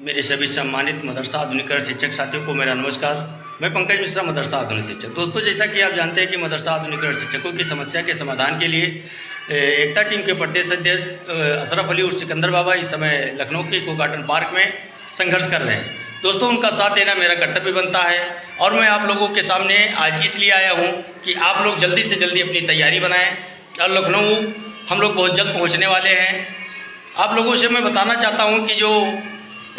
मेरे सभी सम्मानित मदरसा आधुनिकरण शिक्षक साथियों को मेरा नमस्कार। मैं पंकज मिश्रा, मदरसा आधुनिक शिक्षक। दोस्तों, जैसा कि आप जानते हैं कि मदरसा आधुनिकरण शिक्षकों की समस्या के समाधान के लिए एकता टीम के प्रदेश अध्यक्ष अशरफ अली और सिकंदर बाबा इस समय लखनऊ के इको गार्डन पार्क में संघर्ष कर रहे हैं। दोस्तों, उनका साथ देना मेरा कर्तव्य बनता है और मैं आप लोगों के सामने आज इसलिए आया हूँ कि आप लोग जल्दी से जल्दी अपनी तैयारी बनाएँ और लखनऊ हम लोग बहुत जल्द पहुँचने वाले हैं। आप लोगों से मैं बताना चाहता हूँ कि जो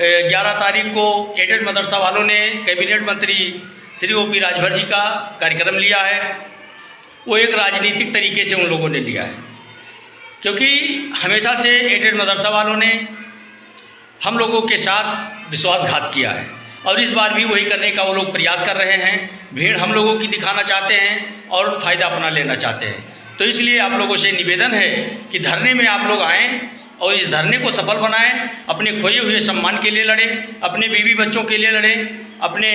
11 तारीख को एडेड मदरसा वालों ने कैबिनेट मंत्री श्री ओपी राजभर जी का कार्यक्रम लिया है, वो एक राजनीतिक तरीके से उन लोगों ने लिया है, क्योंकि हमेशा से एडेड मदरसा वालों ने हम लोगों के साथ विश्वासघात किया है और इस बार भी वही करने का वो लोग प्रयास कर रहे हैं। भीड़ हम लोगों की दिखाना चाहते हैं और फ़ायदा अपना लेना चाहते हैं। तो इसलिए आप लोगों से निवेदन है कि धरने में आप लोग आएँ और इस धरने को सफल बनाएं, अपने खोए हुए सम्मान के लिए लड़ें, अपने बीवी बच्चों के लिए लड़ें, अपने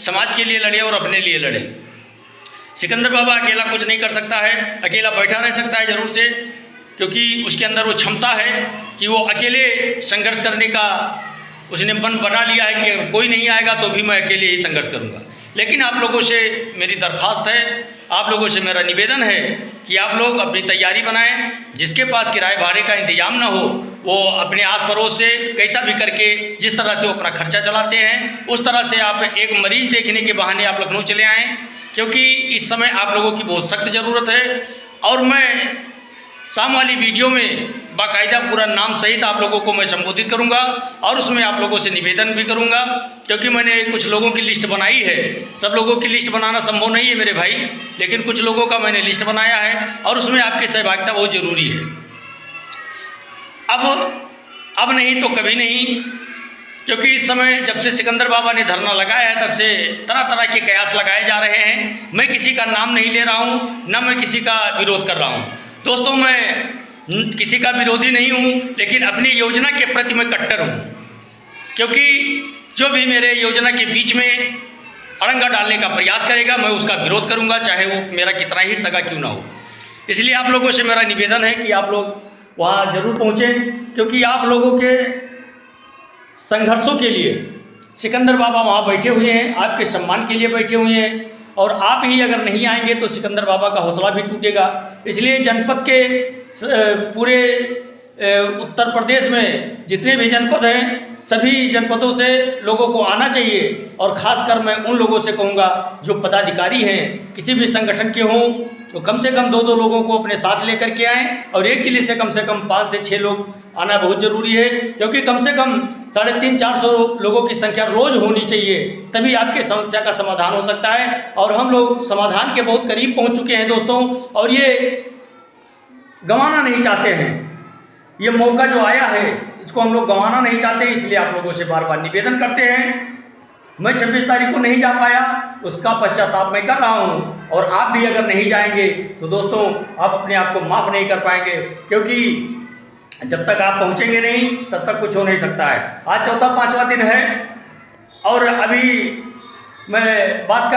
समाज के लिए लड़ें और अपने लिए लड़ें। सिकंदर बाबा अकेला कुछ नहीं कर सकता है, अकेला बैठा रह सकता है ज़रूर से, क्योंकि उसके अंदर वो क्षमता है कि वो अकेले संघर्ष करने का उसने मन बना लिया है कि अगर कोई नहीं आएगा तो भी मैं अकेले ही संघर्ष करूँगा। लेकिन आप लोगों से मेरी दरख्वास्त है, आप लोगों से मेरा निवेदन है कि आप लोग अपनी तैयारी बनाएं। जिसके पास किराए भाड़े का इंतजाम ना हो वो अपने आस पड़ोस से कैसा भी करके जिस तरह से वो अपना खर्चा चलाते हैं उस तरह से आप एक मरीज़ देखने के बहाने आप लखनऊ चले आएँ, क्योंकि इस समय आप लोगों की बहुत सख्त ज़रूरत है। और मैं शाम वाली वीडियो में बाकायदा पूरा नाम सहित आप लोगों को मैं संबोधित करूंगा और उसमें आप लोगों से निवेदन भी करूंगा, क्योंकि मैंने कुछ लोगों की लिस्ट बनाई है। सब लोगों की लिस्ट बनाना संभव नहीं है मेरे भाई, लेकिन कुछ लोगों का मैंने लिस्ट बनाया है और उसमें आपकी सहभागिता बहुत ज़रूरी है। अब नहीं तो कभी नहीं, क्योंकि इस समय जब से सिकंदर बाबा ने धरना लगाया है तब से तरह तरह के कयास लगाए जा रहे हैं। मैं किसी का नाम नहीं ले रहा हूँ, न मैं किसी का विरोध कर रहा हूँ। दोस्तों, मैं किसी का विरोधी नहीं हूँ, लेकिन अपनी योजना के प्रति मैं कट्टर हूँ, क्योंकि जो भी मेरे योजना के बीच में अड़ंगा डालने का प्रयास करेगा मैं उसका विरोध करूँगा, चाहे वो मेरा कितना ही सगा क्यों ना हो। इसलिए आप लोगों से मेरा निवेदन है कि आप लोग वहाँ ज़रूर पहुँचें, क्योंकि आप लोगों के संघर्षों के लिए सिकंदर बाबा वहाँ बैठे हुए हैं, आपके सम्मान के लिए बैठे हुए हैं। और आप ही अगर नहीं आएंगे तो सिकंदर बाबा का हौसला भी टूटेगा। इसलिए जनपद के पूरे उत्तर प्रदेश में जितने भी जनपद हैं सभी जनपदों से लोगों को आना चाहिए, और ख़ासकर मैं उन लोगों से कहूँगा जो पदाधिकारी हैं किसी भी संगठन के हों तो कम से कम 2-2 लोगों को अपने साथ लेकर के आएँ, और एक जिले से कम 5 से 6 लोग आना बहुत ज़रूरी है, क्योंकि कम से कम 350-400 लोगों की संख्या रोज़ होनी चाहिए, तभी आपके समस्या का समाधान हो सकता है। और हम लोग समाधान के बहुत करीब पहुंच चुके हैं दोस्तों, और ये गंवाना नहीं चाहते हैं। ये मौका जो आया है इसको हम लोग गंवाना नहीं चाहते, इसलिए आप लोगों से बार बार निवेदन करते हैं। मैं 26 तारीख को नहीं जा पाया, उसका पश्चाताप मैं कर रहा हूँ, और आप भी अगर नहीं जाएंगे तो दोस्तों आप अपने आप को माफ़ नहीं कर पाएंगे, क्योंकि जब तक आप पहुँचेंगे नहीं तब तक कुछ हो नहीं सकता है। आज 4-5वां दिन है और अभी मैं बात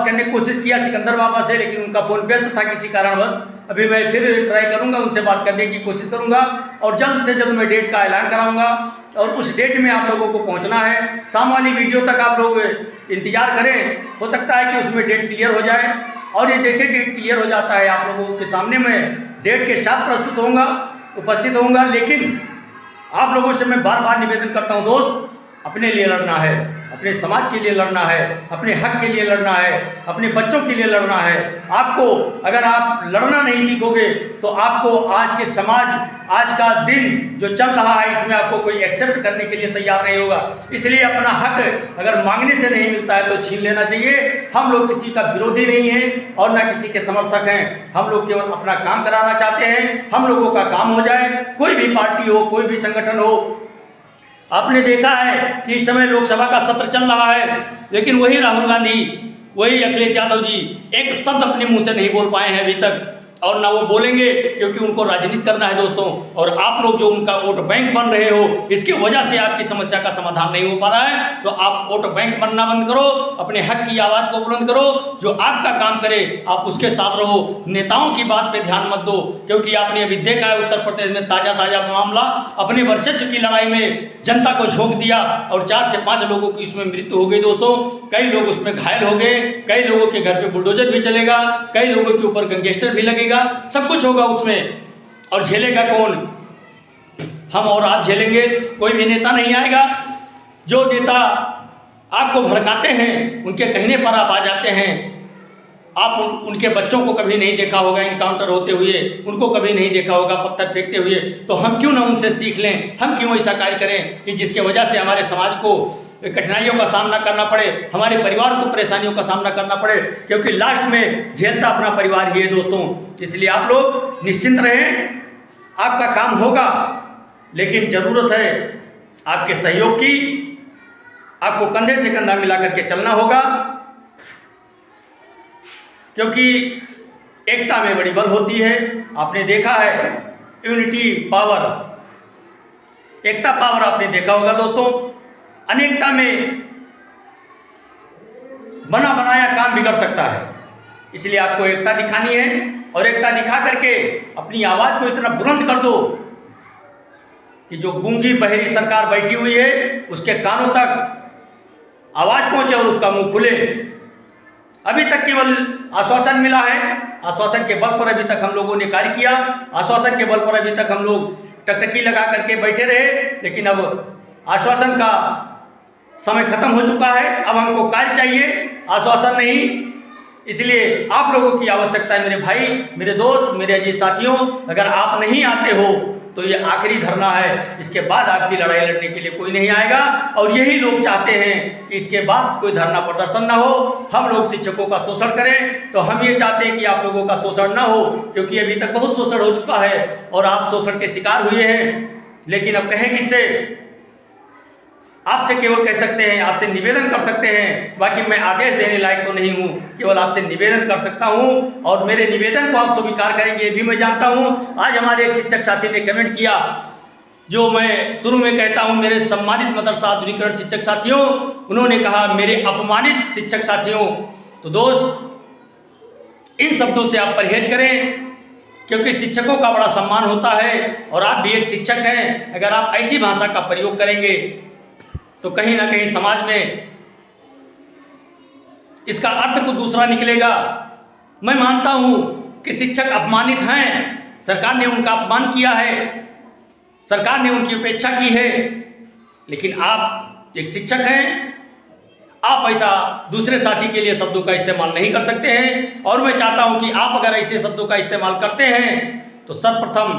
करने की कोशिश किया सिकंदर बाबा से, लेकिन उनका फ़ोन व्यस्त था किसी कारणवश। अभी मैं फिर ट्राई करूंगा, उनसे बात करने की कोशिश करूंगा, और जल्द से जल्द मैं डेट का ऐलान कराऊंगा, और उस डेट में आप लोगों को पहुंचना है। शाम वाली वीडियो तक आप लोग इंतजार करें, हो सकता है कि उसमें डेट क्लियर हो जाए, और ये जैसे डेट क्लियर हो जाता है आप लोगों के सामने मैं डेट के साथ उपस्थित होऊंगा। लेकिन आप लोगों से मैं बार बार निवेदन करता हूँ, दोस्त अपने लिए लड़ना है, अपने समाज के लिए लड़ना है, अपने हक के लिए लड़ना है, अपने बच्चों के लिए लड़ना है। आपको अगर आप लड़ना नहीं सीखोगे तो आपको आज के समाज, आज का दिन जो चल रहा है इसमें आपको कोई एक्सेप्ट करने के लिए तैयार नहीं होगा। इसलिए अपना हक अगर मांगने से नहीं मिलता है तो छीन लेना चाहिए। हम लोग किसी का विरोधी नहीं है और न किसी के समर्थक हैं, हम लोग केवल अपना काम कराना चाहते हैं। हम लोगों का काम हो जाए, कोई भी पार्टी हो, कोई भी संगठन हो। आपने देखा है कि इस समय लोकसभा का सत्र चल रहा है, लेकिन वही राहुल गांधी, वही अखिलेश यादव जी एक शब्द अपने मुंह से नहीं बोल पाए हैं अभी तक। और ना वो बोलेंगे, क्योंकि उनको राजनीति करना है दोस्तों। और आप लोग जो उनका वोट बैंक बन रहे हो, इसकी वजह से आपकी समस्या का समाधान नहीं हो पा रहा है। तो आप वोट बैंक बनना बंद करो, अपने हक की आवाज़ को बुलंद करो, जो आपका काम करे आप उसके साथ रहो। नेताओं की बात पे ध्यान मत दो, क्योंकि आपने अभी देखा है उत्तर प्रदेश में ताज़ा मामला, अपने वर्चस्व की लड़ाई में जनता को झोंक दिया और 4 से 5 लोगों की उसमें मृत्यु हो गई दोस्तों। कई लोग उसमें घायल हो गए, कई लोगों के घर पे बुलडोजर भी चलेगा, कई लोगों के ऊपर गैंगस्टर भी लगेगा, सब कुछ होगा उसमें। और झेलेगा कौन? हम और आप झेलेंगे, कोई भी नेता नहीं आएगा। जो नेता आपको भड़काते हैं, उनके कहने पर आप आ जाते हैं। आप उनके बच्चों को कभी नहीं देखा होगा इनकाउंटर होते हुए, उनको कभी नहीं देखा होगा पत्थर फेंकते हुए, तो हम क्यों ना उनसे सीख लें? हम क्यों ऐसा कार्य करें कि जिसके वजह से हमारे समाज को कठिनाइयों का सामना करना पड़े, हमारे परिवार को परेशानियों का सामना करना पड़े, क्योंकि लास्ट में झेलता अपना परिवार ही है दोस्तों। इसलिए आप लोग निश्चिंत रहें, आपका काम होगा, लेकिन ज़रूरत है आपके सहयोग की। आपको कंधे से कंधा मिला करके चलना होगा, क्योंकि एकता में बड़ी बल होती है। आपने देखा है यूनिटी पावर, एकता पावर आपने देखा होगा दोस्तों। अनेकता में बना बनाया काम बिगड़ सकता है, इसलिए आपको एकता दिखानी है और एकता दिखा करके अपनी आवाज़ को इतना बुलंद कर दो कि जो गूंगी बहरी सरकार बैठी हुई है उसके कानों तक आवाज़ पहुंचे और उसका मुंह खुले। अभी तक केवल आश्वासन मिला है, आश्वासन के बल पर अभी तक हम लोगों ने कार्य किया, आश्वासन के बल पर अभी तक हम लोग टकटकी लगा करके बैठे रहे, लेकिन अब आश्वासन का समय खत्म हो चुका है। अब हमको कार्य चाहिए, आश्वासन नहीं। इसलिए आप लोगों की आवश्यकता है मेरे भाई, मेरे दोस्त, मेरे अजीज साथियों। अगर आप नहीं आते हो तो ये आखिरी धरना है, इसके बाद आपकी लड़ाई लड़ने के लिए कोई नहीं आएगा। और यही लोग चाहते हैं कि इसके बाद कोई धरना प्रदर्शन ना हो, हम लोग शिक्षकों का शोषण करें। तो हम ये चाहते हैं कि आप लोगों का शोषण ना हो, क्योंकि अभी तक बहुत शोषण हो चुका है और आप शोषण के शिकार हुए हैं। लेकिन अब कहें किससे? आपसे केवल कह सकते हैं, आपसे निवेदन कर सकते हैं, बाकी मैं आदेश देने लायक तो नहीं हूँ, केवल आपसे निवेदन कर सकता हूँ। और मेरे निवेदन को आप स्वीकार करेंगे ये भी मैं जानता हूँ। आज हमारे एक शिक्षक साथी ने कमेंट किया, जो मैं शुरू में कहता हूँ, मेरे सम्मानित मदरसा आधुनिकीकरण शिक्षक साथियों, उन्होंने कहा मेरे अपमानित शिक्षक साथियों। तो दोस्त, इन शब्दों से आप परहेज करें, क्योंकि शिक्षकों का बड़ा सम्मान होता है और आप भी एक शिक्षक हैं। अगर आप ऐसी भाषा का प्रयोग करेंगे तो कहीं ना कहीं समाज में इसका अर्थ कुछ दूसरा निकलेगा। मैं मानता हूं कि शिक्षक अपमानित हैं, सरकार ने उनका अपमान किया है, सरकार ने उनकी उपेक्षा की है, लेकिन आप एक शिक्षक हैं, आप ऐसा दूसरे साथी के लिए शब्दों का इस्तेमाल नहीं कर सकते हैं। और मैं चाहता हूं कि आप अगर ऐसे शब्दों का इस्तेमाल करते हैं तो सर्वप्रथम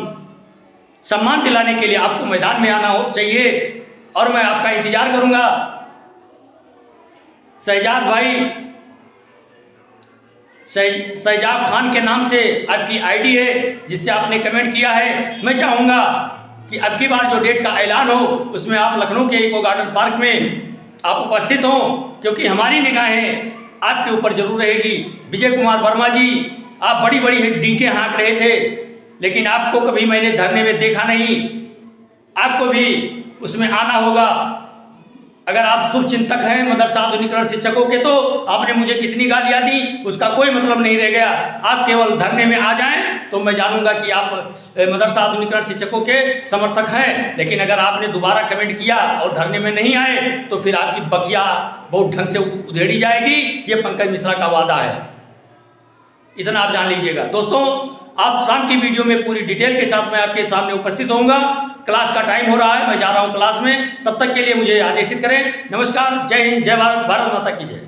सम्मान दिलाने के लिए आपको मैदान में आना चाहिए और मैं आपका इंतजार करूंगा। शहजाद भाई, शहजाद खान के नाम से आपकी आईडी है जिससे आपने कमेंट किया है। मैं चाहूँगा कि अब की बार जो डेट का ऐलान हो उसमें आप लखनऊ के इको गार्डन पार्क में आप उपस्थित हों, क्योंकि हमारी निगाहें आपके ऊपर जरूर रहेगी। विजय कुमार वर्मा जी, आप बड़ी बड़ी डींकें हाँक रहे थे, लेकिन आपको कभी मैंने धरने में देखा नहीं। आपको भी उसमें आना होगा। अगर आप शुभ चिंतक हैं मदरसा आधुनिकीकरण शिक्षकों के, तो आपने मुझे कितनी गालियाँ दी उसका कोई मतलब नहीं रह गया। आप केवल धरने में आ जाएं तो मैं जानूंगा कि आप मदरसा आधुनिकीकरण शिक्षकों के समर्थक हैं। लेकिन अगर आपने दोबारा कमेंट किया और धरने में नहीं आए तो फिर आपकी बखिया बहुत ढंग से उधेड़ी जाएगी। ये पंकज मिश्रा का वादा है, इतना आप जान लीजिएगा। दोस्तों, आप शाम की वीडियो में पूरी डिटेल के साथ मैं आपके सामने उपस्थित होऊंगा। क्लास का टाइम हो रहा है, मैं जा रहा हूं क्लास में, तब तक के लिए मुझे आदेशित करें। नमस्कार, जय हिंद, जय भारत, भारत माता की जय।